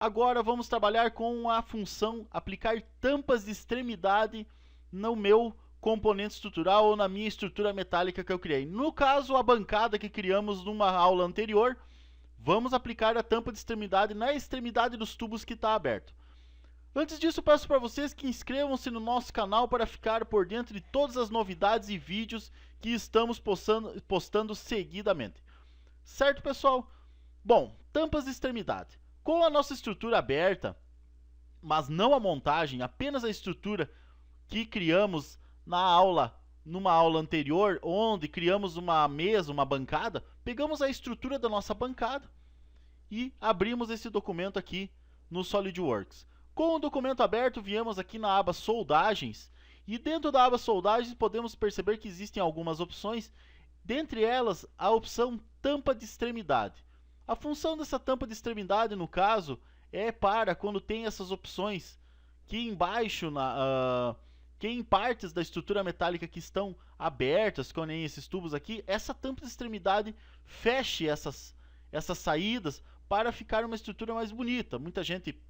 Agora vamos trabalhar com a função aplicar tampas de extremidade no meu componente estrutural ou na minha estrutura metálica que eu criei. No caso, a bancada que criamos numa aula anterior, vamos aplicar a tampa de extremidade na extremidade dos tubos que está aberto. Antes disso, peço para vocês que inscrevam-se no nosso canal para ficar por dentro de todas as novidades e vídeos que estamos postando seguidamente. Certo, pessoal? Bom, tampas de extremidade. Com a nossa estrutura aberta, mas não a montagem, apenas a estrutura que criamos numa aula anterior, onde criamos uma mesa, uma bancada, pegamos a estrutura da nossa bancada e abrimos esse documento aqui no SolidWorks. Com o documento aberto, viemos aqui na aba Soldagens, e dentro da aba Soldagens podemos perceber que existem algumas opções, dentre elas a opção Tampa de Extremidade. A função dessa tampa de extremidade, no caso, é para quando tem essas opções que embaixo, que em partes da estrutura metálica que estão abertas, como nem esses tubos aqui, essa tampa de extremidade feche essas saídas para ficar uma estrutura mais bonita. Muita gente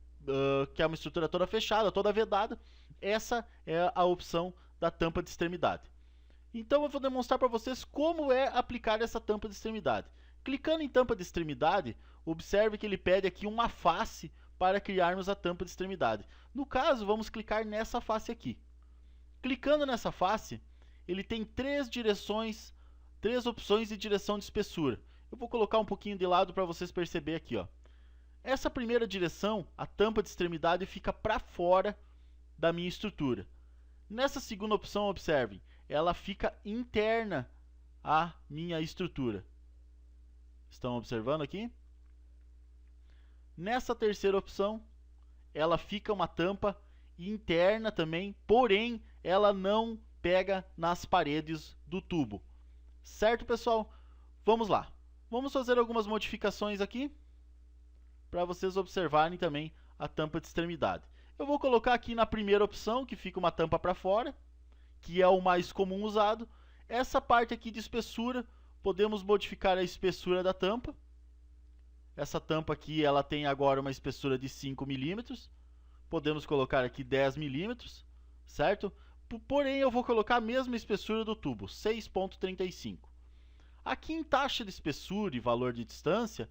quer uma estrutura toda fechada, toda vedada. Essa é a opção da tampa de extremidade. Então eu vou demonstrar para vocês como é aplicar essa tampa de extremidade. Clicando em tampa de extremidade, observe que ele pede aqui uma face para criarmos a tampa de extremidade. No caso, vamos clicar nessa face aqui. Clicando nessa face, ele tem três opções de direção de espessura. Eu vou colocar um pouquinho de lado para vocês perceberem aqui, ó. Essa primeira direção, a tampa de extremidade, fica para fora da minha estrutura. Nessa segunda opção, observem, ela fica interna à minha estrutura. Estão observando aqui? Nessa terceira opção, ela fica uma tampa interna também, porém, ela não pega nas paredes do tubo. Certo, pessoal? Vamos lá. Vamos fazer algumas modificações aqui, para vocês observarem também a tampa de extremidade. Eu vou colocar aqui na primeira opção, que fica uma tampa para fora, que é o mais comum usado. Essa parte aqui de espessura, podemos modificar a espessura da tampa. Essa tampa aqui, ela tem agora uma espessura de 5 milímetros. Podemos colocar aqui 10 milímetros, certo? Porém, eu vou colocar a mesma espessura do tubo, 6,35. Aqui em taxa de espessura e valor de distância,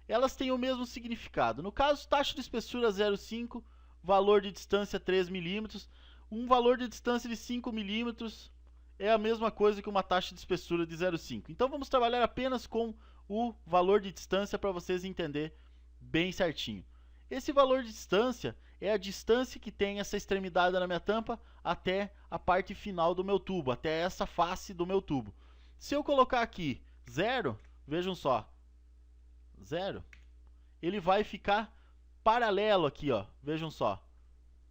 elas têm o mesmo significado. No caso, taxa de espessura 0,5, valor de distância 3 milímetros. Um valor de distância de 5 milímetros é a mesma coisa que uma taxa de espessura de 0,5. Então vamos trabalhar apenas com o valor de distância para vocês entenderem bem certinho. Esse valor de distância é a distância que tem essa extremidade na minha tampa até a parte final do meu tubo, até essa face do meu tubo. Se eu colocar aqui 0, vejam só, 0, ele vai ficar paralelo aqui, ó, vejam só.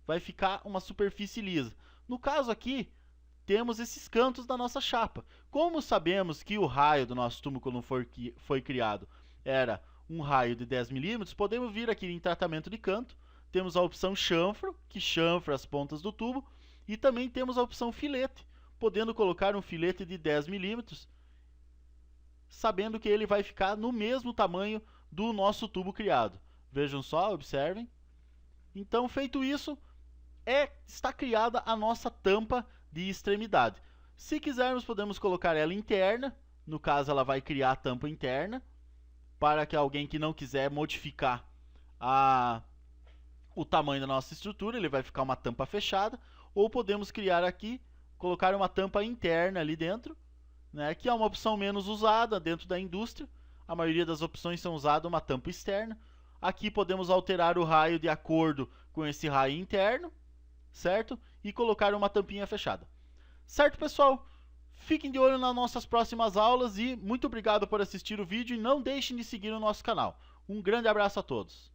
Vai ficar uma superfície lisa. No caso aqui, temos esses cantos da nossa chapa. Como sabemos que o raio do nosso tubo quando foi criado era um raio de 10 milímetros, podemos vir aqui em tratamento de canto. Temos a opção chanfro, que chanfra as pontas do tubo. E também temos a opção filete, podendo colocar um filete de 10 milímetros, sabendo que ele vai ficar no mesmo tamanho do nosso tubo criado. Vejam só, observem. Então, feito isso, está criada a nossa tampa de extremidade. Se quisermos, podemos colocar ela interna. No caso, ela vai criar a tampa interna, para que alguém que não quiser modificar o tamanho da nossa estrutura, ele vai ficar uma tampa fechada. Ou podemos criar aqui, colocar uma tampa interna ali dentro, né, que é uma opção menos usada dentro da indústria. A maioria das opções são usadas uma tampa externa. Aqui podemos alterar o raio de acordo com esse raio interno, certo? E colocar uma tampinha fechada. Certo, pessoal? Fiquem de olho nas nossas próximas aulas e muito obrigado por assistir o vídeo e não deixem de seguir o nosso canal. Um grande abraço a todos.